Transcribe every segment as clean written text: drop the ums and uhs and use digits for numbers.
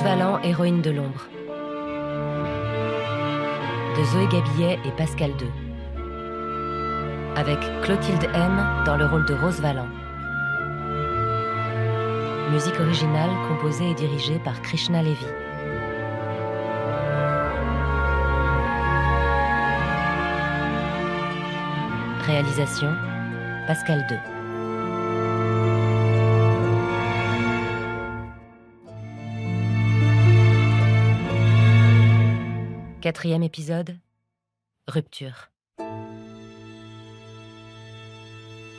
Rose Valland, héroïne de l'ombre. De Zoé Gabillet et Pascal II. Avec Clotilde M dans le rôle de Rose Valland. Musique originale composée et dirigée par Krishna Levy. Réalisation Pascal II. Quatrième épisode, Rupture.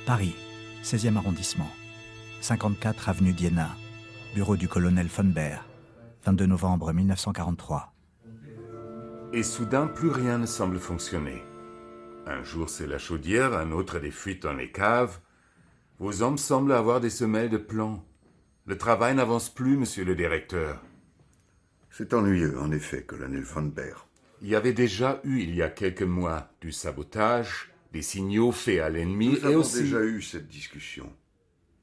Paris, 16e arrondissement, 54 avenue d'Iéna, bureau du colonel von Baer, 22 novembre 1943. Et soudain, plus rien ne semble fonctionner. Un jour, c'est la chaudière, un autre, des fuites dans les caves. Vos hommes semblent avoir des semelles de plomb. Le travail n'avance plus, monsieur le directeur. C'est ennuyeux, en effet, colonel von Baer. Il y avait déjà eu, il y a quelques mois, du sabotage, des signaux faits à l'ennemi Nous et avons aussi... déjà eu cette discussion.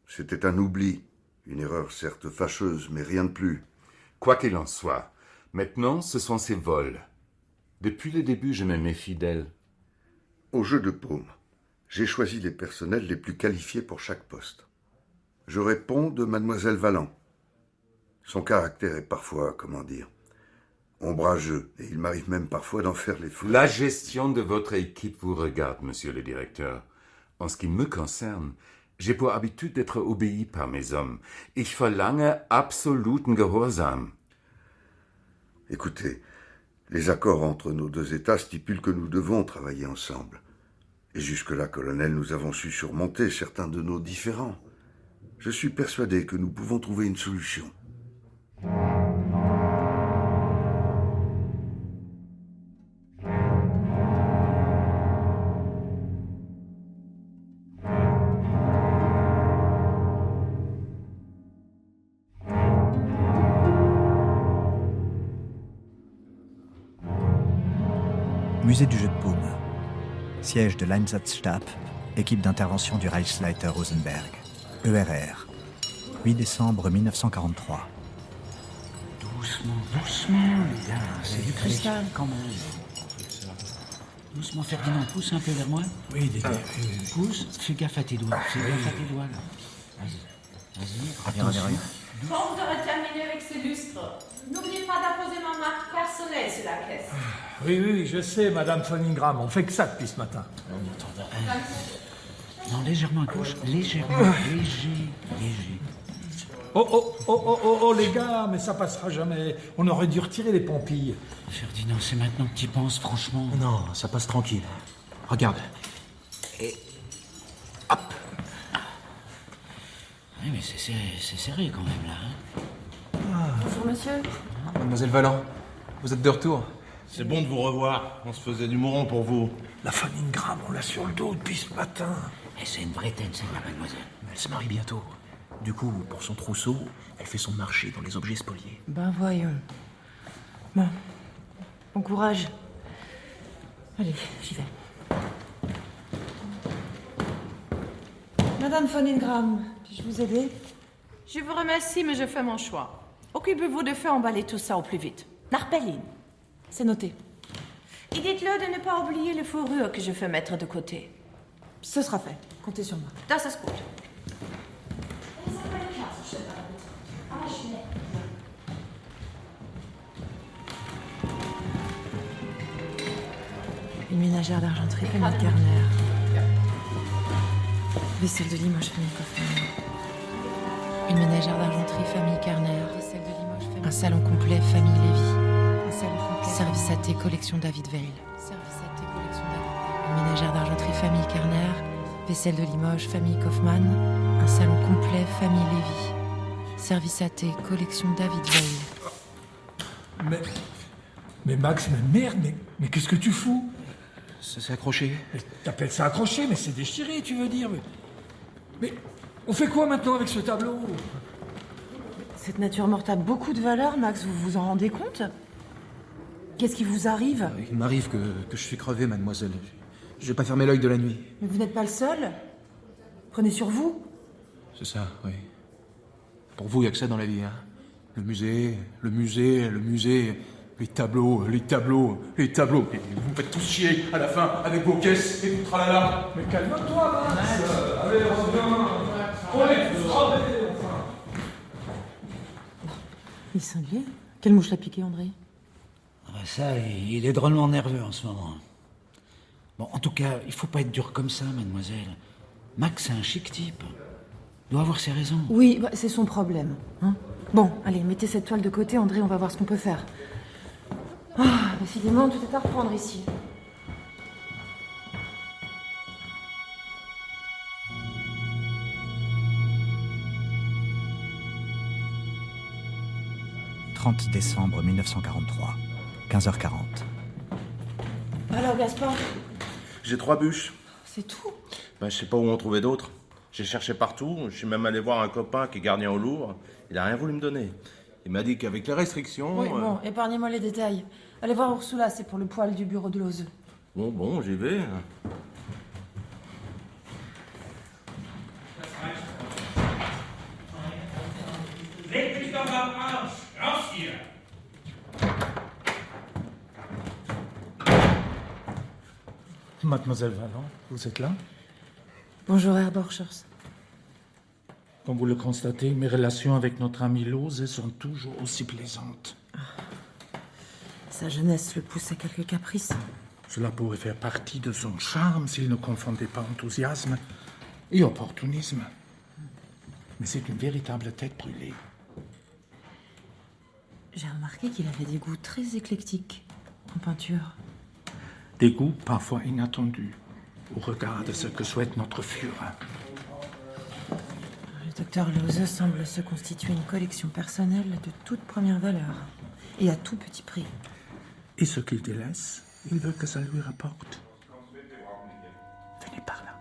C'était un oubli, une erreur certes fâcheuse, mais rien de plus. Quoi qu'il en soit, maintenant, ce sont ces vols. Depuis le début, je me méfie d'elle. Au jeu de paume, j'ai choisi les personnels les plus qualifiés pour chaque poste. Je réponds de mademoiselle Valland. Son caractère est parfois, comment dire, ombrageux, et il m'arrive même parfois d'en faire les frais. La gestion de votre équipe vous regarde, monsieur le directeur. En ce qui me concerne, j'ai pour habitude d'être obéi par mes hommes. Ich verlange absoluten Gehorsam. Écoutez, les accords entre nos deux États stipulent que nous devons travailler ensemble. Et jusque-là, colonel, nous avons su surmonter certains de nos différends. Je suis persuadé que nous pouvons trouver une solution. Musée du jeu de paume. Siège de l'Einsatzstab, équipe d'intervention du Reichsleiter Rosenberg. ERR. 8 décembre 1943. Doucement, doucement, les gars. C'est du cristal, quand même. Doucement, Ferdinand, pousse un peu vers moi. Oui, Dédé. Pousse, fais gaffe à tes doigts. Fais gaffe à tes doigts, là. Vas-y, Reviens. Quand vous aurez terminé avec ces lustres, n'oubliez pas d'apposer ma marque personnelle sur la caisse. Oui, je sais, Madame von Ingram. On fait que ça depuis ce matin. Non, légèrement à gauche, légèrement, léger. Oh, les gars, mais ça passera jamais. On aurait dû retirer les pompilles. Ferdinand, c'est maintenant que tu y penses, franchement. Non, ça passe tranquille. Regarde. Et... hop. Oui, mais c'est serré quand même, là. Bonjour, monsieur. Mademoiselle Valland, vous êtes de retour? C'est bon de vous revoir. On se faisait du mouron pour vous. La von Ingram, on l'a sur le dos depuis ce matin. Et c'est une vraie tête, celle-là, mademoiselle. Elle se marie bientôt. Du coup, pour son trousseau, elle fait son marché dans les objets spoliés. Ben voyons. Bon courage. Allez, j'y vais. Madame von Ingram, puis-je vous aider? Je vous remercie, mais je fais mon choix. Occupez-vous de faire emballer tout ça au plus vite. Narpeline. C'est noté. Et dites-le de ne pas oublier les fourrures que je fais mettre de côté. Ce sera fait. Comptez sur moi. Das ist gut. Une ménagère d'argenterie, famille Garner. Vaisselle de Limoges, famille Kaufmann. Une ménagère d'argenterie, famille Garner. Vaisselle de Limoges, famille... Un salon complet, famille Lévy. Un salon complet. Service à thé, collection David Veil. Service à thé, collection David Veil. Une ménagère d'argenterie, famille Garner. Vaisselle de Limoges, famille Kaufmann. Un salon complet, famille Lévy. Service à thé, collection David Veil. Mais Max, mais merde, mais qu'est-ce que tu fous? Ça s'est accroché. Mais t'appelles ça accroché, mais c'est déchiré, tu veux dire. Mais on fait quoi maintenant avec ce tableau? Cette nature morte a beaucoup de valeur, Max, vous vous en rendez compte? Qu'est-ce qui vous arrive? Il m'arrive que je suis crevé, mademoiselle. Je vais pas fermer l'œil de la nuit. Mais vous n'êtes pas le seul. Prenez sur vous. C'est ça, oui. Pour vous, il n'y a que ça dans la vie, hein. Le musée, le musée, le musée. Les tableaux, les tableaux, les tableaux. Et vous me faites tous chier à la fin avec vos caisses et tout tralala. Mais calme-toi, Max. Allez, reviens. On est tous crevés, enfin. Il est cinglé. Quelle mouche l'a piqué, André? Ça, il est drôlement nerveux en ce moment. Bon, en tout cas, il faut pas être dur comme ça, mademoiselle. Max, c'est un chic type. Il doit avoir ses raisons. Oui, bah, c'est son problème. Hein. Bon, allez, mettez cette toile de côté, André, on va voir ce qu'on peut faire. Ah, décidément, tout est à reprendre ici. « 30 décembre 1943, 15h40. Alors, Gaspard, J'ai 3 bûches. c'est tout? Je sais pas où en trouver d'autres. J'ai cherché partout. Je suis même allé voir un copain qui est gardien au Louvre. Il a rien voulu me donner. Il m'a dit qu'avec les restrictions... Oui, bon, épargnez-moi les détails. Allez voir Ursula, c'est pour le poêle du bureau de Lose. Bon, j'y vais. Mademoiselle Valland, vous êtes là? Bonjour, Herr Borchers. Comme vous le constatez, mes relations avec notre ami Lose sont toujours aussi plaisantes. Sa jeunesse le pousse à quelques caprices. Cela pourrait faire partie de son charme s'il ne confondait pas enthousiasme et opportunisme. Mais c'est une véritable tête brûlée. J'ai remarqué qu'il avait des goûts très éclectiques en peinture. Des goûts parfois inattendus au regard de ce que souhaite notre Führer. Le docteur Lose semble se constituer une collection personnelle de toute première valeur et à tout petit prix. Et ce qu'il délaisse, il veut que ça lui rapporte. Venez par là.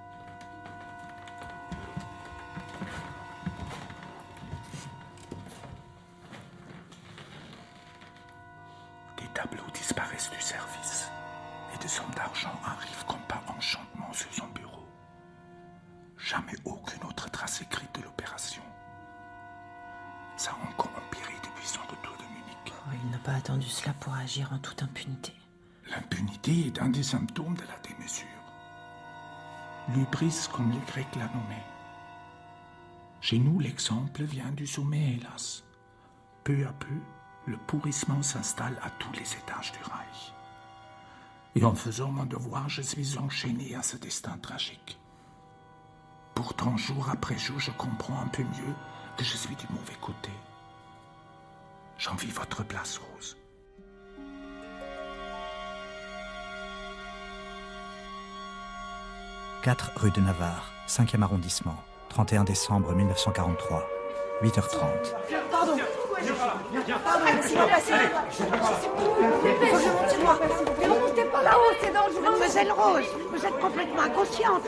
Des tableaux disparaissent du service et des sommes d'argent arrivent comme par enchantement sur son bureau. Jamais aucune autre trace écrite de l'opération. Ça a encore empiré depuis son retour de Munich. Oh, il n'a pas attendu cela pour agir en toute impunité. L'impunité est un des symptômes de la démesure. L'hubris, comme les Grecs l'a nommé. Chez nous, l'exemple vient du sommet, hélas. Peu à peu, le pourrissement s'installe à tous les étages du Reich. Et en faisant mon devoir, je suis enchaîné à ce destin tragique. Pourtant, jour après jour, je comprends un peu mieux que je suis du mauvais côté. J'envie votre place, Rose. « 4 rue de Navarre, 5e arrondissement, 31 décembre 1943, 8h30. Pardon, laissez-moi passer. Il faut que je monte chez moi. Ne remontez pas là-haut, c'est dangereux. Mademoiselle Rose, vous êtes complètement inconsciente.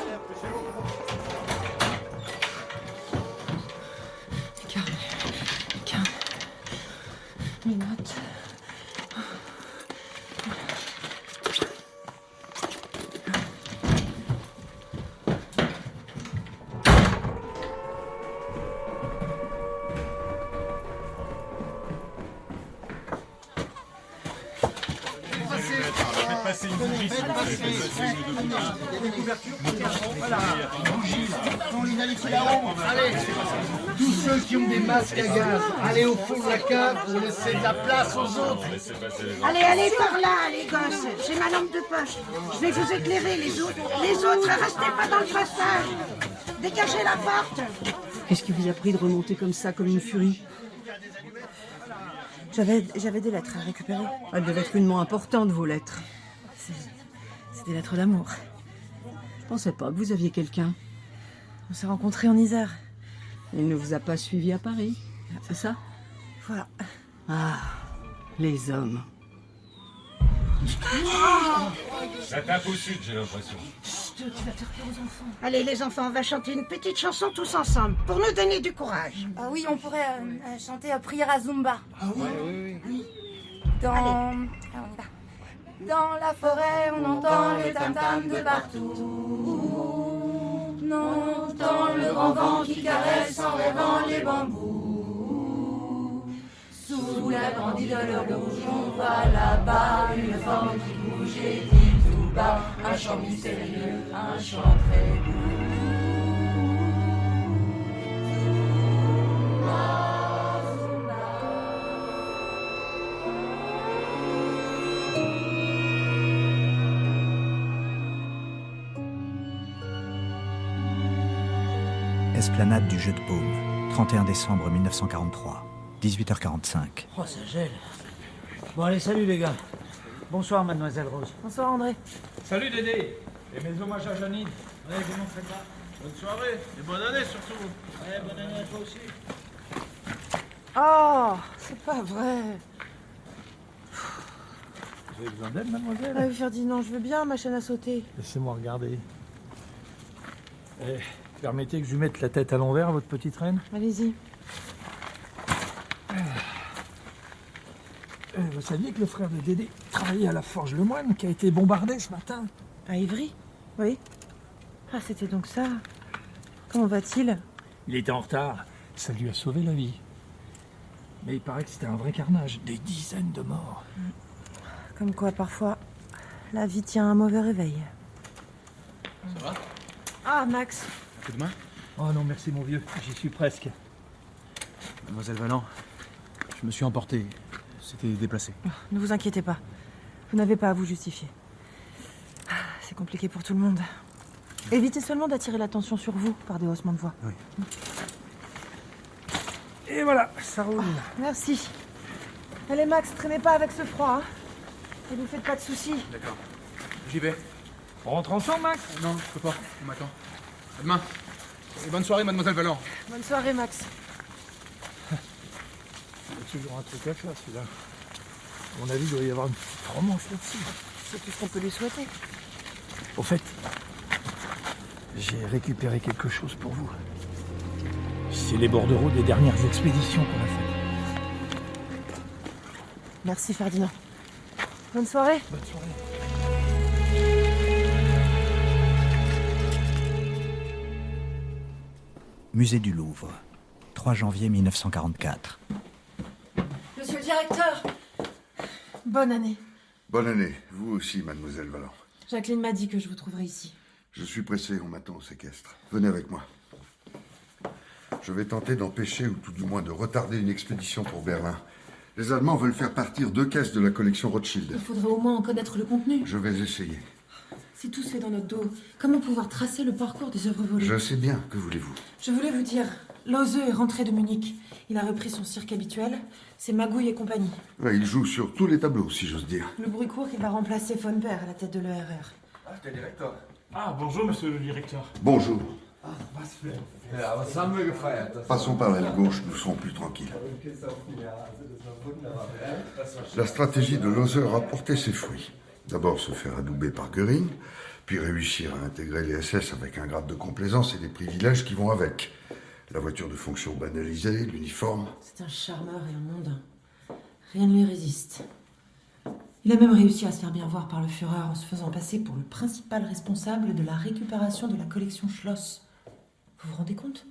Calme. Mes notes. Passer une bougie, s'il vous plaît. Il y a des couvertures. Voilà. Bougie, là. On les a laissés là-haut. Allez. Tous ceux qui ont des masques à gaz, allez au fond de la cave pour laisser de la place aux autres. Allez, par là, les gosses. J'ai ma lampe de poche. Je vais vous éclairer, les autres, restez pas dans le passage. Dégagez la porte. Qu'est-ce qui vous a pris de remonter comme ça, comme une furie? J'avais des lettres à récupérer. Elles devaient être crûment importantes, vos lettres. C'est des lettres d'amour. Je pensais pas que vous aviez quelqu'un. On s'est rencontrés en Isère. Il ne vous a pas suivi à Paris, c'est ça? Voilà. Ah, les hommes. Ça tape au sud, j'ai l'impression. Tu vas faire peur aux enfants. Allez, les enfants, on va chanter une petite chanson tous ensemble pour nous donner du courage. Ah oui, on pourrait chanter Prière à Zumba. Ah oui. Dans la forêt, on entend les tam-tams de partout. On entend le grand vent qui caresse en rêvant les bambous. la grande idole rouge, on voit là-bas une forme qui bouge et dit tout bas un chant mystérieux, un chant très doux. Esplanade du Jeu de Paume, 31 décembre 1943, 18h45. Oh, ça gèle. Bon, allez, salut les gars. Bonsoir, mademoiselle Rose. Bonsoir, André. Salut Dédé. Et mes hommages à Janine. Ouais, comment faites-vous? Bonne soirée et bonne année surtout. Ouais, bonne année à toi aussi. Oh, c'est pas vrai. Vous avez besoin d'aide, mademoiselle? Ah oui, Ferdinand, je veux bien ma chaîne à sauter. Laissez-moi regarder. Permettez que je lui mette la tête à l'envers, votre petite reine? Allez-y. Vous saviez que le frère de Dédé travaillait à la Forge Le Moine, qui a été bombardé ce matin? À Ivry? Oui. Ah, c'était donc ça. Comment va-t-il? Il était en retard. Ça lui a sauvé la vie. Mais il paraît que c'était un vrai carnage. Des dizaines de morts. Comme quoi, parfois, la vie tient un mauvais réveil. Ça va? Ah, Max. Un coup de main? Oh non, merci mon vieux. J'y suis presque. Mademoiselle Valland, je me suis emporté. C'était déplacé. Ne vous inquiétez pas. Vous n'avez pas à vous justifier. C'est compliqué pour tout le monde. Évitez seulement d'attirer l'attention sur vous par des haussements de voix. Oui. Et voilà, ça roule. Merci. Allez, Max, traînez pas avec ce froid. Hein. Et vous faites pas de soucis. D'accord. J'y vais. On rentre ensemble, Max? Non, je peux pas. On m'attend. À demain. Et bonne soirée, mademoiselle Valland. Bonne soirée, Max. Il y a toujours un truc à faire, celui-là. À mon avis, il doit y avoir une petite romance là-dessus. C'est tout ce qu'on peut lui souhaiter. Au fait, j'ai récupéré quelque chose pour vous. C'est les bordereaux des dernières expéditions qu'on a faites. Merci, Ferdinand. Bonne soirée. Bonne soirée. Musée du Louvre, 3 janvier 1944. Monsieur le directeur, bonne année. Bonne année, vous aussi, mademoiselle Valland. Jacqueline m'a dit que je vous trouverais ici. Je suis pressé, on m'attend au séquestre. Venez avec moi. Je vais tenter d'empêcher, ou tout du moins de retarder une expédition pour Berlin. Les Allemands veulent faire partir 2 caisses de la collection Rothschild. Il faudrait au moins en connaître le contenu. Je vais essayer. Si tout se fait dans notre dos, comment pouvoir tracer le parcours des œuvres volées? Je sais bien, que voulez-vous? Je voulais vous dire, Lose est rentré de Munich. Il a repris son cirque habituel, c'est Magouille et compagnie. Ouais, il joue sur tous les tableaux, si j'ose dire. Le bruit court qu'il va remplacer von Père à la tête de l'ERR. Ah, t'es directeur. Ah, bonjour, monsieur le directeur. Bonjour. Passons par l'aile gauche, nous serons plus tranquilles. La stratégie de Lose a porté ses fruits. D'abord se faire adouber par Göring, puis réussir à intégrer les SS avec un grade de complaisance et des privilèges qui vont avec. La voiture de fonction banalisée, l'uniforme. C'est un charmeur et un mondain. Rien ne lui résiste. Il a même réussi à se faire bien voir par le Führer en se faisant passer pour le principal responsable de la récupération de la collection Schloss. Vous vous rendez compte?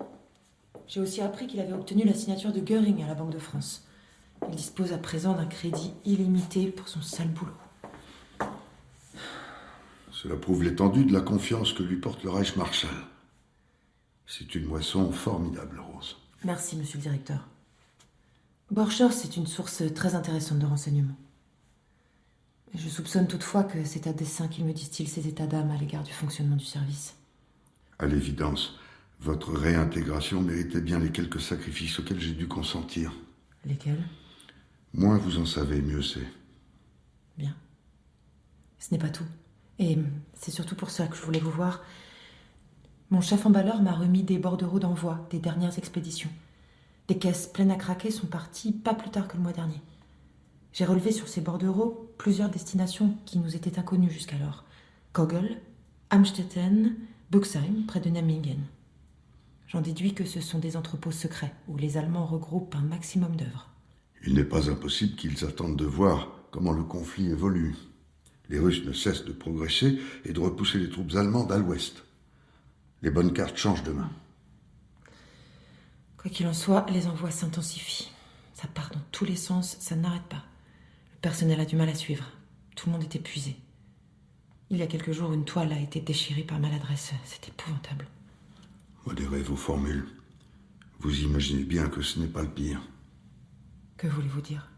J'ai aussi appris qu'il avait obtenu la signature de Göring à la Banque de France. Il dispose à présent d'un crédit illimité pour son sale boulot. Cela prouve l'étendue de la confiance que lui porte le Reichsmarschall. C'est une moisson formidable, Rose. Merci, monsieur le directeur. Borchers est une source très intéressante de renseignements. Je soupçonne toutefois que c'est à dessein qu'il me distille ses états d'âme à l'égard du fonctionnement du service. À l'évidence, votre réintégration méritait bien les quelques sacrifices auxquels j'ai dû consentir. Lesquels? Moins vous en savez, mieux c'est. Bien. Ce n'est pas tout. Et c'est surtout pour ça que je voulais vous voir. Mon chef emballeur m'a remis des bordereaux d'envoi des dernières expéditions. Des caisses pleines à craquer sont parties pas plus tard que le mois dernier. J'ai relevé sur ces bordereaux plusieurs destinations qui nous étaient inconnues jusqu'alors. Kogel, Amstetten, Buxheim, près de Nijmegen. J'en déduis que ce sont des entrepôts secrets où les Allemands regroupent un maximum d'œuvres. Il n'est pas impossible qu'ils attendent de voir comment le conflit évolue. Les Russes ne cessent de progresser et de repousser les troupes allemandes à l'ouest. Les bonnes cartes changent de main. Quoi qu'il en soit, les envois s'intensifient. Ça part dans tous les sens, ça n'arrête pas. Le personnel a du mal à suivre. Tout le monde est épuisé. Il y a quelques jours, une toile a été déchirée par maladresse. C'est épouvantable. Modérez vos formules. Vous imaginez bien que ce n'est pas le pire. Que voulez-vous dire?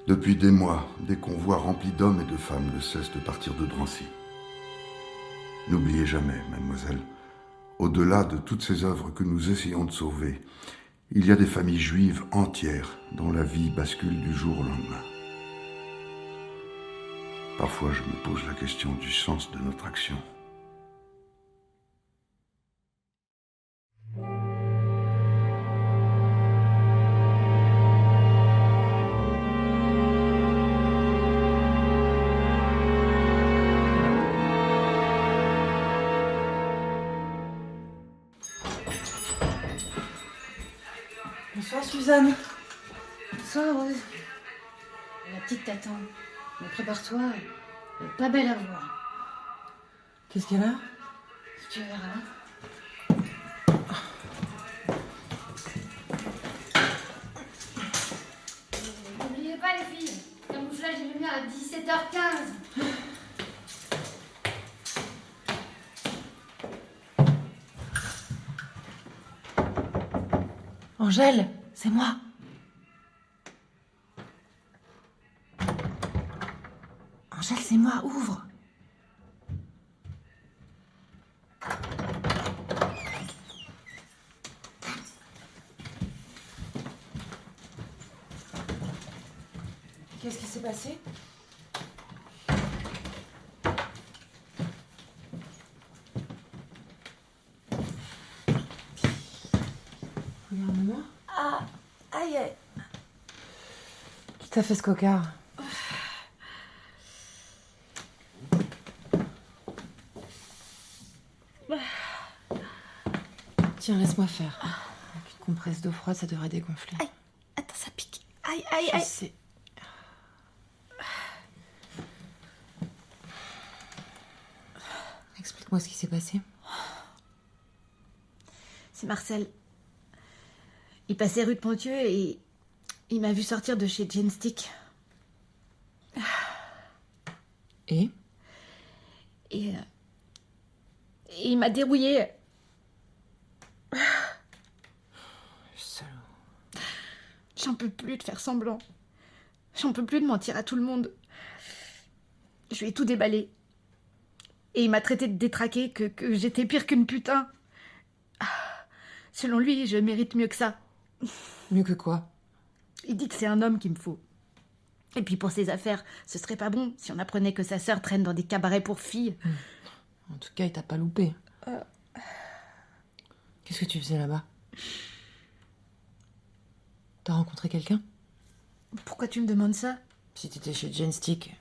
Depuis des mois, des convois remplis d'hommes et de femmes ne cessent de partir de Drancy. N'oubliez jamais, mademoiselle, au-delà de toutes ces œuvres que nous essayons de sauver, il y a des familles juives entières dont la vie bascule du jour au lendemain. Parfois, je me pose la question du sens de notre action. Bonsoir Suzanne. Bonsoir Rose. La petite t'attend. Mais prépare-toi, elle est pas belle à voir. Qu'est-ce qu'elle a? Tu verras. N'oubliez pas les filles, le camouflage est lumière à 17h15. Angèle, c'est moi. Angèle, c'est moi, ouvre. Qu'est-ce qui s'est passé? Regarde-moi. Ah, aïe aïe. Qui t'a fait ce cocard? Tiens, laisse-moi faire. Avec une compresse d'eau froide, ça devrait dégonfler. Aïe, attends, ça pique. Aïe, aïe, Je aïe. sais. Explique-moi ce qui s'est passé. C'est Marcel. Il passait rue de Pontieux et il m'a vu sortir de chez Jane Stick. Et Et il m'a dérouillé. Salaud. J'en peux plus de faire semblant. J'en peux plus de mentir à tout le monde. Je lui ai tout déballé. Et il m'a traité de détraquée, que j'étais pire qu'une putain. Selon lui, je mérite mieux que ça. Mieux que quoi? Il dit que c'est un homme qu'il me faut. Et puis pour ses affaires, ce serait pas bon si on apprenait que sa sœur traîne dans des cabarets pour filles. En tout cas, il t'a pas loupé. Qu'est-ce que tu faisais là-bas? T'as rencontré quelqu'un? Pourquoi tu me demandes ça? Si t'étais chez Jane Stick,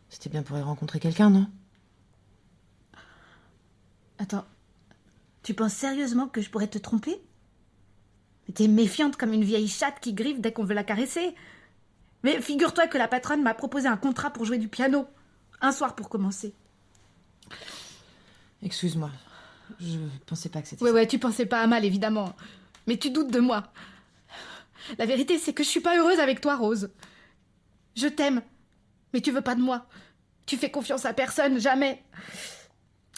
c'était bien pour y rencontrer quelqu'un, non? Attends, tu penses sérieusement que je pourrais te tromper? Mais t'es méfiante comme une vieille chatte qui griffe dès qu'on veut la caresser. Mais figure-toi que la patronne m'a proposé un contrat pour jouer du piano. Un soir pour commencer. Excuse-moi, je pensais pas que c'était Ouais, tu pensais pas à mal, évidemment. Mais tu doutes de moi. La vérité, c'est que je suis pas heureuse avec toi, Rose. Je t'aime, mais tu veux pas de moi. Tu fais confiance à personne, jamais.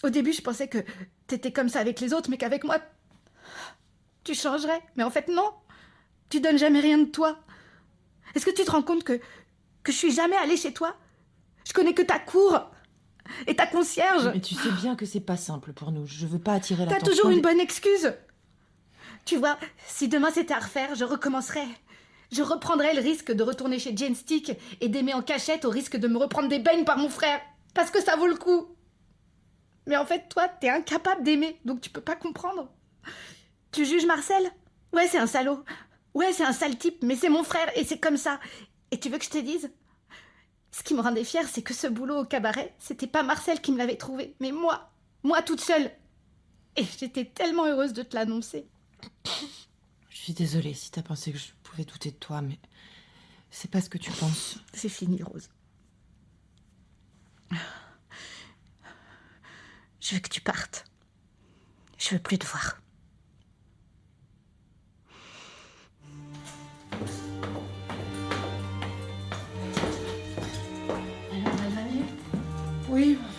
Au début, je pensais que t'étais comme ça avec les autres, mais qu'avec moi, tu changerais. Mais en fait, non. Tu donnes jamais rien de toi. Est-ce que tu te rends compte que je suis jamais allée chez toi? Je connais que ta cour et ta concierge. Mais tu sais bien que c'est pas simple pour nous. Je veux pas attirer l'attention. T'as toujours une bonne excuse. Tu vois, si demain c'était à refaire, je recommencerais. Je reprendrais le risque de retourner chez Jane Stick et d'aimer en cachette au risque de me reprendre des beignes par mon frère. Parce que ça vaut le coup. Mais en fait, toi, t'es incapable d'aimer, donc tu peux pas comprendre. Tu juges Marcel? Ouais, c'est un salaud. Ouais, c'est un sale type, mais c'est mon frère et c'est comme ça. Et tu veux que je te dise? Ce qui me rendait fière, c'est que ce boulot au cabaret, c'était pas Marcel qui me l'avait trouvé, mais moi. Moi toute seule. Et j'étais tellement heureuse de te l'annoncer. Je suis désolée si t'as pensé que je pouvais douter de toi, mais c'est pas ce que tu penses. C'est fini, Rose. Je veux que tu partes. Je veux plus te voir.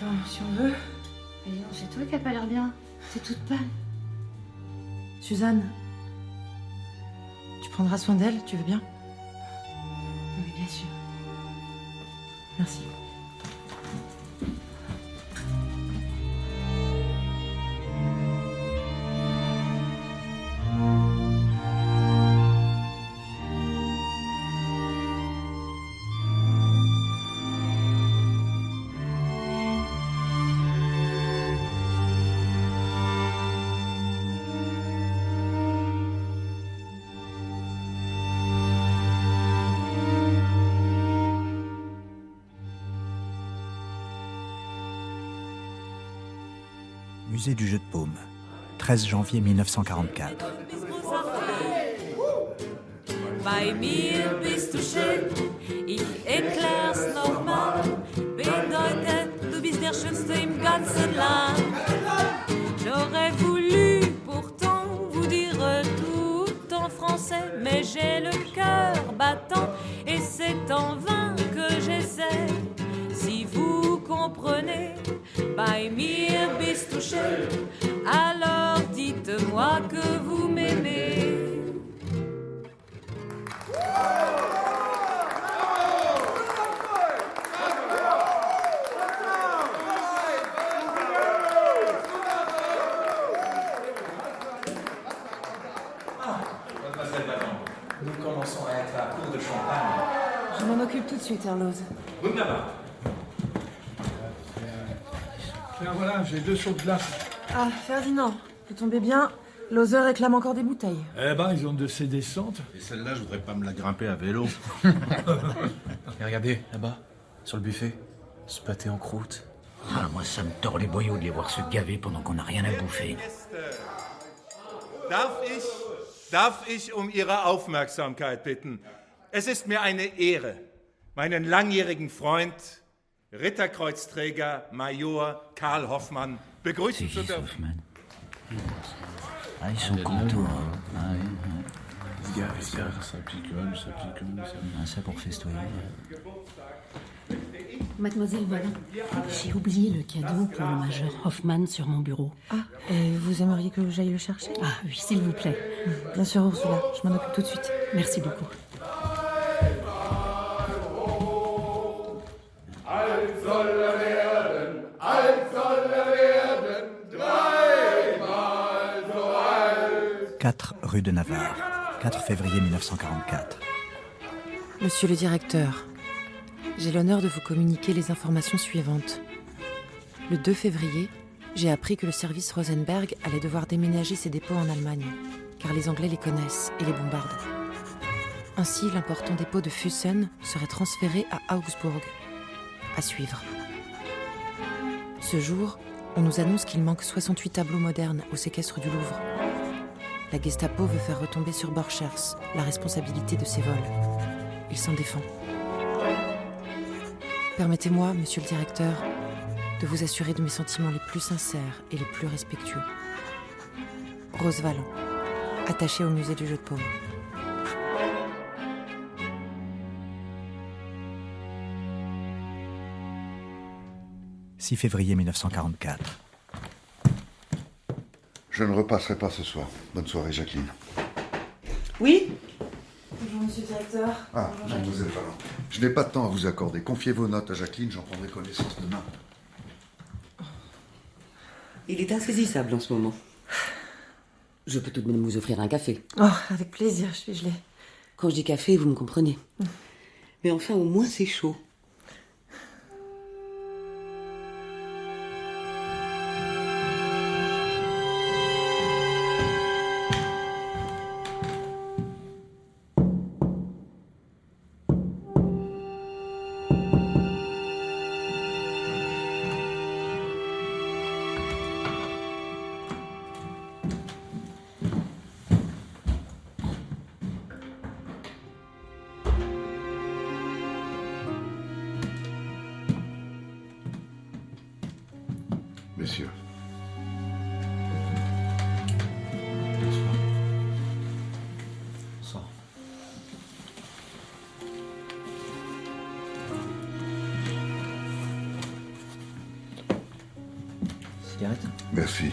Enfin, si on veut. Mais non, c'est toi qui a pas l'air bien. C'est toute pâle. Suzanne, tu prendras soin d'elle, tu veux bien? Oui, bien sûr. Merci. Musée du jeu de paume, 13 janvier 1944. Bei mir bist du schön, ich erklär's nochmal. Bedeutet, du bist der Schönste im ganzen Land. J'aurais voulu pourtant vous dire tout en français, mais j'ai le cœur battant et c'est en vain que j'essaie. Si vous comprenez, bei mir bist du schön, alors dites-moi que vous m'aimez. Nous commençons à être à court de champagne. Je m'en occupe tout de suite, Erlose. Wunderbar. Tiens, voilà, j'ai 2 seaux de glace. Ah, Ferdinand, vous tombez bien. Lose réclame encore des bouteilles. Eh ben, ils ont de ces descentes. Et celle-là, je voudrais pas me la grimper à vélo. Et regardez, là-bas, sur le buffet, ce pâté en croûte. Ah, moi, ça me tord les boyaux de les voir se gaver pendant qu'on n'a rien à bouffer. Darf ich um Ihre Aufmerksamkeit bitten? Es ist mir eine Ehre, meinen langjährigen Freund, Ritterkreuzträger Major Karl Hoffmann, begrüßen zu dürfen. Ah, ils sont contents. Ah, oui, Ça picole, ça picole. Ah, ça pour festoyer. Mademoiselle Valin, j'ai oublié le cadeau pour le major Hoffmann sur mon bureau. Ah, et vous aimeriez que j'aille le chercher? Ah oui, s'il vous plaît. Bien sûr, Ursula, je m'en occupe tout de suite. Merci beaucoup. Alt soll er werden, dreimal so alt. 4 rue de Navarre, 4 février 1944. Monsieur le directeur, j'ai l'honneur de vous communiquer les informations suivantes. Le 2 février, j'ai appris que le service Rosenberg allait devoir déménager ses dépôts en Allemagne, car les Anglais les connaissent et les bombardent. Ainsi, l'important dépôt de Füssen serait transféré à Augsbourg. À suivre. Ce jour, on nous annonce qu'il manque 68 tableaux modernes au séquestre du Louvre. La Gestapo veut faire retomber sur Borchers la responsabilité de ces vols. Il s'en défend. Permettez-moi, monsieur le directeur, de vous assurer de mes sentiments les plus sincères et les plus respectueux. Rose Valland, attachée au musée du jeu de paume. « 6 février 1944. Je ne repasserai pas ce soir. Bonne soirée, Jacqueline. Oui? Bonjour, monsieur le directeur. Ah, bonjour, mademoiselle Valland. Je n'ai pas de temps à vous accorder. Confiez vos notes à Jacqueline, j'en prendrai connaissance demain. Il est insaisissable en ce moment. Je peux tout de même vous offrir un café. Oh, avec plaisir, je suis gelée. Quand je dis café, vous me comprenez. Mais enfin, au moins, c'est chaud. Messieurs. Bonsoir. Cigarette? Merci.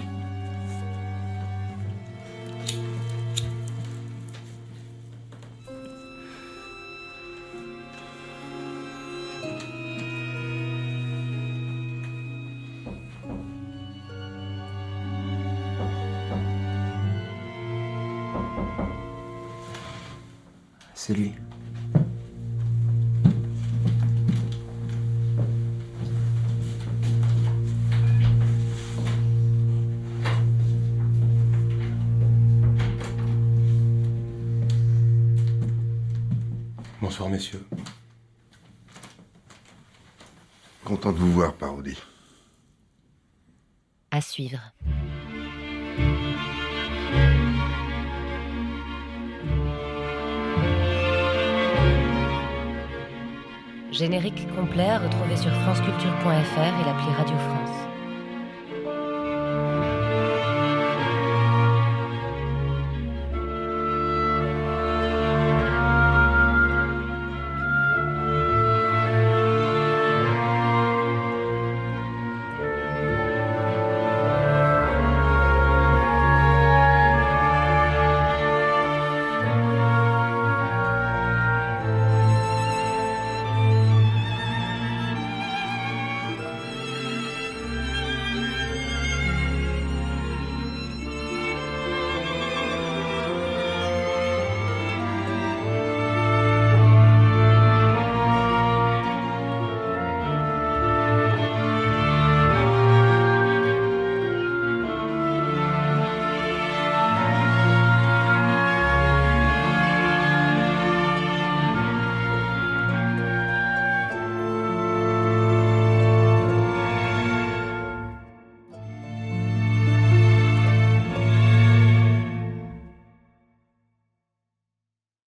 C'est lui. Bonsoir, messieurs. Content de vous voir, Parodi. À suivre. Générique complet à retrouver sur franceculture.fr et l'appli Radio France.